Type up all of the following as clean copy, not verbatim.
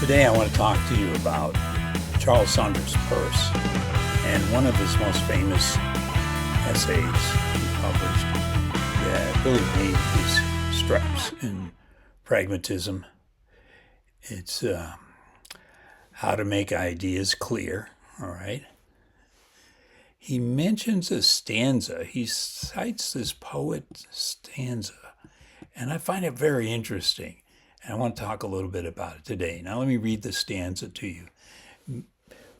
Today I want to talk to you about Charles Sanders Peirce and one of his most famous essays he published that really made his stripes in pragmatism. It's how to make ideas clear, all right? He mentions a stanza. He cites this poet's stanza, and I find it very interesting. And I want to talk a little bit about it today. Now let me read the stanza to you.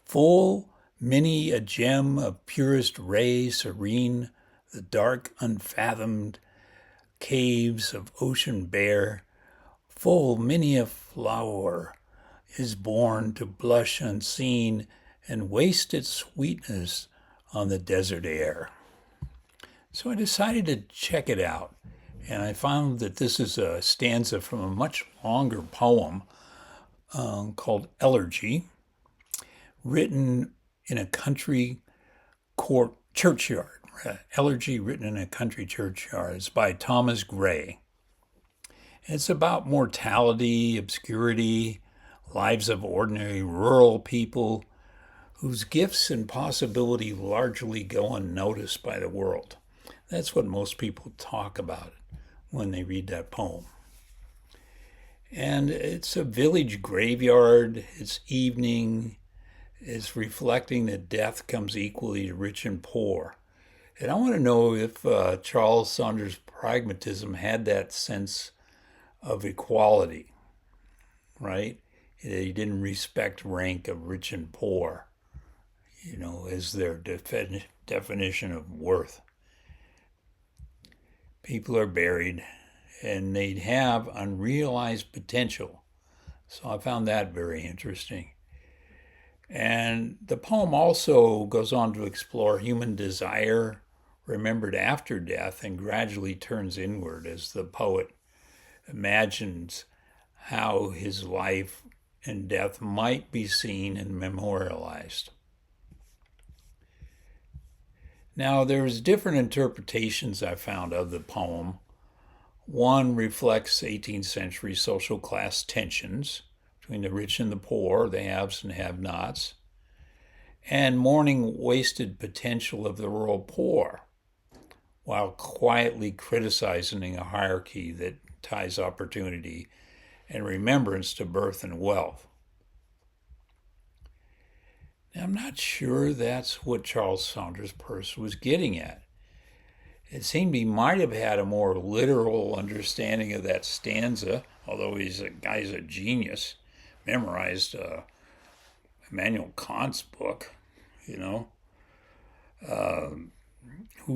Full many a gem of purest ray serene, the dark unfathomed caves of ocean bare, full many a flower is born to blush unseen and waste its sweetness on the desert air. So I decided to check it out. And I found that this is a stanza from a much longer poem called Elegy, written in a country churchyard. Elegy written in a country churchyard. It's by Thomas Gray. It's about mortality, obscurity, lives of ordinary rural people whose gifts and possibility largely go unnoticed by the world. That's what most people talk about when they read that poem. And it's a village graveyard, it's evening, it's reflecting that death comes equally to rich and poor. And I want to know if Charles Sanders' pragmatism had that sense of equality, right? He didn't respect rank of rich and poor, as their definition of worth. People are buried and they have unrealized potential. So I found that very interesting. And the poem also goes on to explore human desire remembered after death and gradually turns inward as the poet imagines how his life and death might be seen and memorialized. Now, there's different interpretations I found of the poem. One reflects 18th century social class tensions between the rich and the poor, the haves and have-nots, and mourning wasted potential of the rural poor, while quietly criticizing a hierarchy that ties opportunity and remembrance to birth and wealth. I'm not sure that's what Charles Sanders Peirce was getting at. It seemed he might have had a more literal understanding of that stanza, although he's a genius, memorized Immanuel Kant's book, Who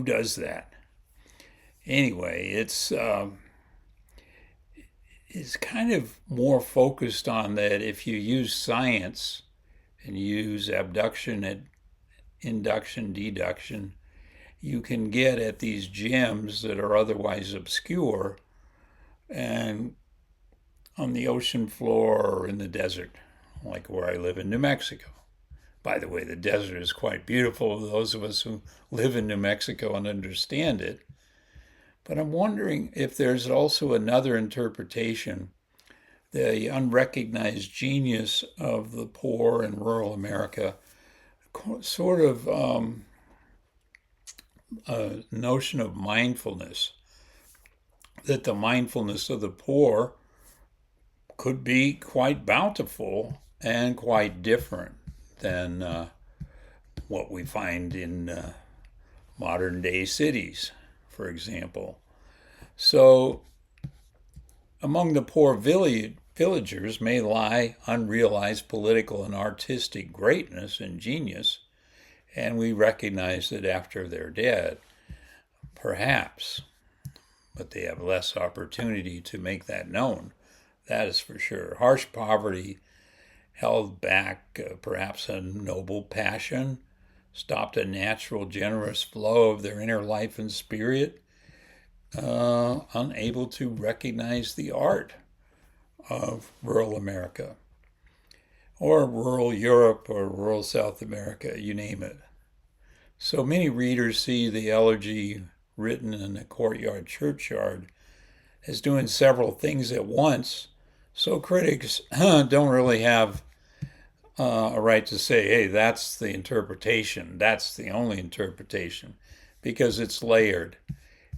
does that? Anyway, it's kind of more focused on that if you use science and use abduction and induction, deduction, you can get at these gems that are otherwise obscure and on the ocean floor or in the desert, like where I live in New Mexico. By the way, the desert is quite beautiful, those of us who live in New Mexico and understand it. But I'm wondering if there's also another interpretation, the unrecognized genius of the poor in rural America, sort of a notion of mindfulness, that the mindfulness of the poor could be quite bountiful and quite different than what we find in modern day cities, for example. So among the poor villagers may lie unrealized political and artistic greatness and genius, and we recognize that after they're dead, perhaps, but they have less opportunity to make that known. That is for sure. Harsh poverty held back perhaps a noble passion, stopped a natural, generous flow of their inner life and spirit, unable to recognize the art of rural America, or rural Europe, or rural South America, you name it. So many readers see the elegy written in a courtyard churchyard as doing several things at once, So critics don't really have a right to say, hey, that's the interpretation, that's the only interpretation, because it's layered.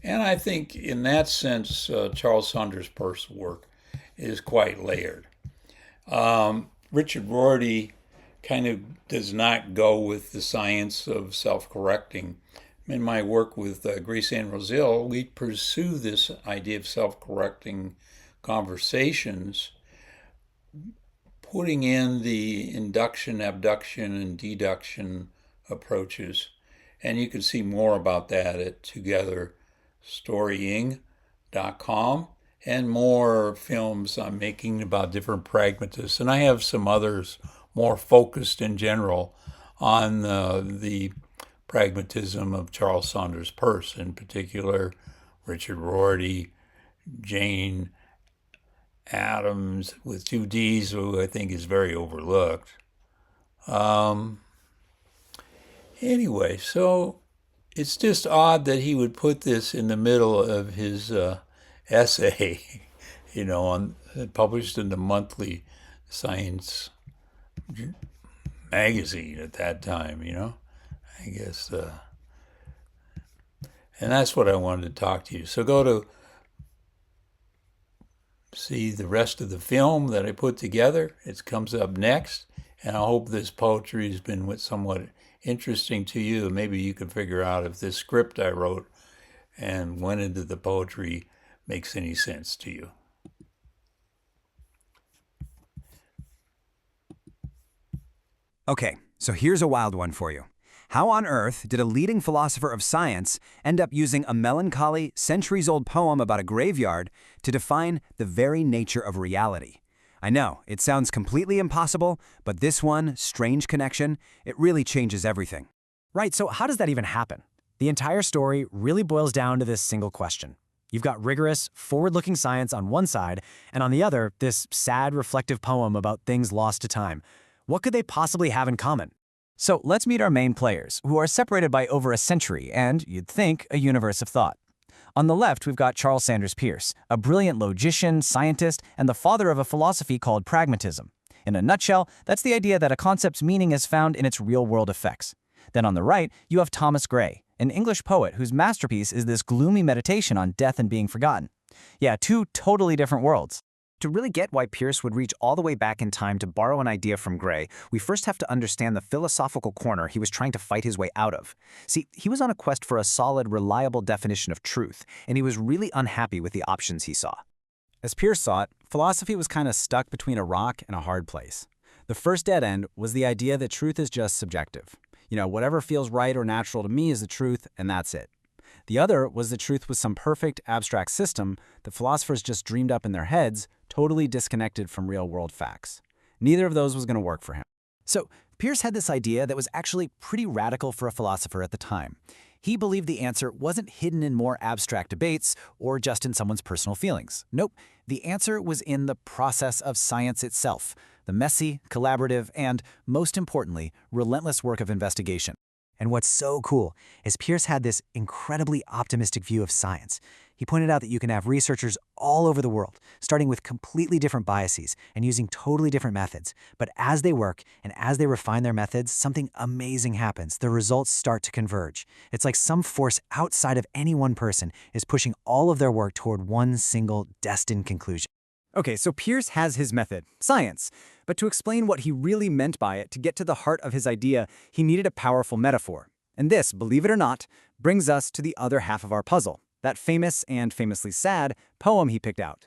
And I think in that sense, Charles Sanders Peirce's work is quite layered. Richard Rorty kind of does not go with the science of self-correcting. In my work with Grace Ann Roselle, we pursue this idea of self-correcting conversations, putting in the induction, abduction, and deduction approaches. And you can see more about that at togetherstorying.com, and more films I'm making about different pragmatists. And I have some others more focused in general on the pragmatism of Charles Sanders Peirce, in particular Richard Rorty, Jane Addams with two D's, who I think is very overlooked. Anyway, so it's just odd that he would put this in the middle of his essay, published in the monthly science magazine at that time, I guess. And that's what I wanted to talk to you. So go to see the rest of the film that I put together. It comes up next. And I hope this poetry has been somewhat interesting to you. Maybe you can figure out if this script I wrote and went into the poetry makes any sense to you. Okay, so here's a wild one for you. How on earth did a leading philosopher of science end up using a melancholy, centuries-old poem about a graveyard to define the very nature of reality? I know, it sounds completely impossible, but this one strange connection, it really changes everything. Right, so how does that even happen? The entire story really boils down to this single question. You've got rigorous, forward-looking science on one side, and on the other, this sad, reflective poem about things lost to time. What could they possibly have in common? So let's meet our main players, who are separated by over a century and, you'd think, a universe of thought. On the left, we've got Charles Sanders Peirce, a brilliant logician, scientist, and the father of a philosophy called pragmatism. In a nutshell, that's the idea that a concept's meaning is found in its real-world effects. Then on the right, you have Thomas Gray, an English poet whose masterpiece is this gloomy meditation on death and being forgotten. Yeah, two totally different worlds. To really get why Peirce would reach all the way back in time to borrow an idea from Gray, we first have to understand the philosophical corner he was trying to fight his way out of. See, he was on a quest for a solid, reliable definition of truth, and he was really unhappy with the options he saw. As Peirce saw it, philosophy was kind of stuck between a rock and a hard place. The first dead end was the idea that truth is just subjective. Whatever feels right or natural to me is the truth, and that's it. The other was that truth was some perfect, abstract system that philosophers just dreamed up in their heads, totally disconnected from real-world facts. Neither of those was going to work for him. So Peirce had this idea that was actually pretty radical for a philosopher at the time. He believed the answer wasn't hidden in more abstract debates or just in someone's personal feelings. Nope, the answer was in the process of science itself, the messy, collaborative, and, most importantly, relentless work of investigation. And what's so cool is Peirce had this incredibly optimistic view of science. He pointed out that you can have researchers all over the world, starting with completely different biases and using totally different methods. But as they work and as they refine their methods, something amazing happens. The results start to converge. It's like some force outside of any one person is pushing all of their work toward one single destined conclusion. Okay, so Peirce has his method, science. But to explain what he really meant by it, to get to the heart of his idea, he needed a powerful metaphor. And this, believe it or not, brings us to the other half of our puzzle, that famous and famously sad poem he picked out.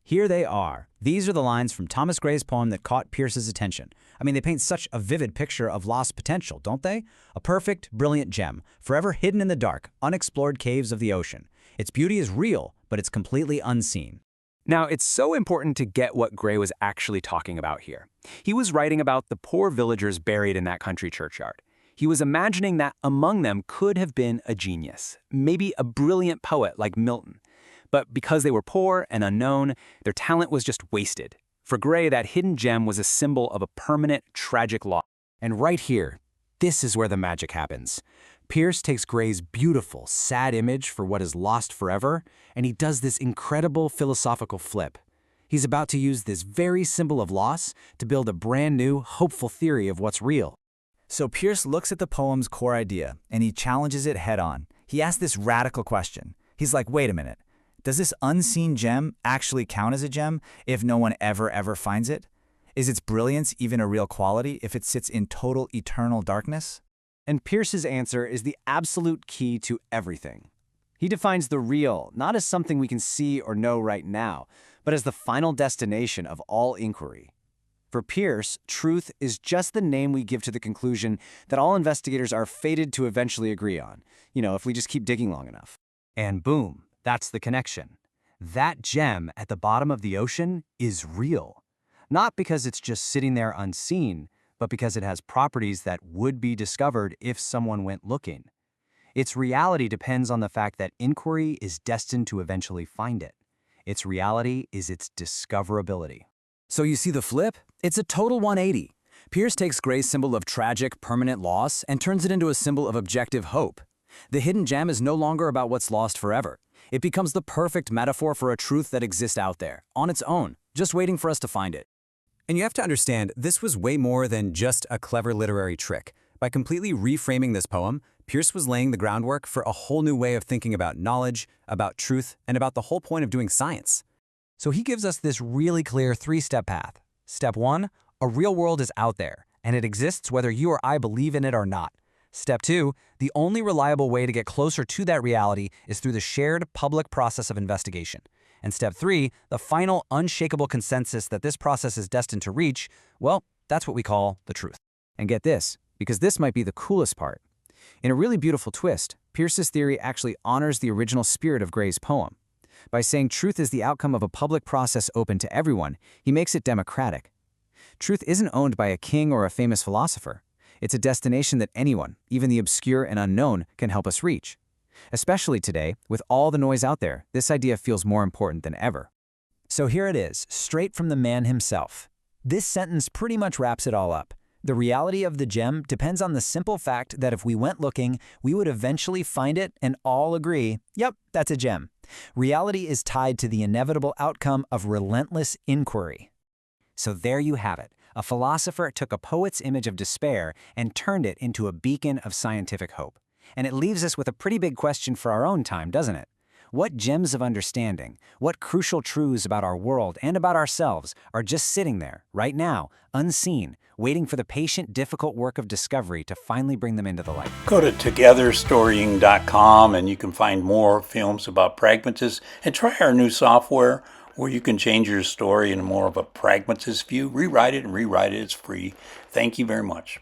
Here they are. These are the lines from Thomas Gray's poem that caught Peirce's attention. I mean, they paint such a vivid picture of lost potential, don't they? A perfect, brilliant gem, forever hidden in the dark, unexplored caves of the ocean. Its beauty is real, but it's completely unseen. Now, it's so important to get what Gray was actually talking about here. He was writing about the poor villagers buried in that country churchyard. He was imagining that among them could have been a genius, maybe a brilliant poet like Milton. But because they were poor and unknown, their talent was just wasted. For Gray, that hidden gem was a symbol of a permanent, tragic loss. And right here, this is where the magic happens. Peirce takes Gray's beautiful, sad image for what is lost forever, and he does this incredible philosophical flip. He's about to use this very symbol of loss to build a brand new, hopeful theory of what's real. So Peirce looks at the poem's core idea, and he challenges it head-on. He asks this radical question. He's like, wait a minute, does this unseen gem actually count as a gem if no one ever finds it? Is its brilliance even a real quality if it sits in total eternal darkness? And Peirce's answer is the absolute key to everything. He defines the real not as something we can see or know right now, but as the final destination of all inquiry. For Peirce, truth is just the name we give to the conclusion that all investigators are fated to eventually agree on, if we just keep digging long enough. And boom, that's the connection. That gem at the bottom of the ocean is real. Not because it's just sitting there unseen, but because it has properties that would be discovered if someone went looking. Its reality depends on the fact that inquiry is destined to eventually find it. Its reality is its discoverability. So you see the flip? It's a total 180. Peirce takes Gray's symbol of tragic, permanent loss and turns it into a symbol of objective hope. The hidden gem is no longer about what's lost forever. It becomes the perfect metaphor for a truth that exists out there, on its own, just waiting for us to find it. And you have to understand, this was way more than just a clever literary trick. By completely reframing this poem, Peirce was laying the groundwork for a whole new way of thinking about knowledge, about truth, and about the whole point of doing science. So he gives us this really clear three-step path. Step 1, a real world is out there, and it exists whether you or I believe in it or not. Step 2, the only reliable way to get closer to that reality is through the shared public process of investigation. And step 3, the final unshakable consensus that this process is destined to reach, well, that's what we call the truth. And get this, because this might be the coolest part. In a really beautiful twist, Peirce's theory actually honors the original spirit of Gray's poem. By saying truth is the outcome of a public process open to everyone, he makes it democratic. Truth isn't owned by a king or a famous philosopher. It's a destination that anyone, even the obscure and unknown, can help us reach. Especially today, with all the noise out there, this idea feels more important than ever. So here it is, straight from the man himself. This sentence pretty much wraps it all up. The reality of the gem depends on the simple fact that if we went looking, we would eventually find it and all agree, yep, that's a gem. Reality is tied to the inevitable outcome of relentless inquiry. So there you have it. A philosopher took a poet's image of despair and turned it into a beacon of scientific hope. And it leaves us with a pretty big question for our own time, doesn't it? What gems of understanding, what crucial truths about our world and about ourselves are just sitting there, right now, unseen, waiting for the patient, difficult work of discovery to finally bring them into the light? Go to togetherstorying.com and you can find more films about pragmatists, and try our new software where you can change your story in more of a pragmatist view. Rewrite it and rewrite it. It's free. Thank you very much.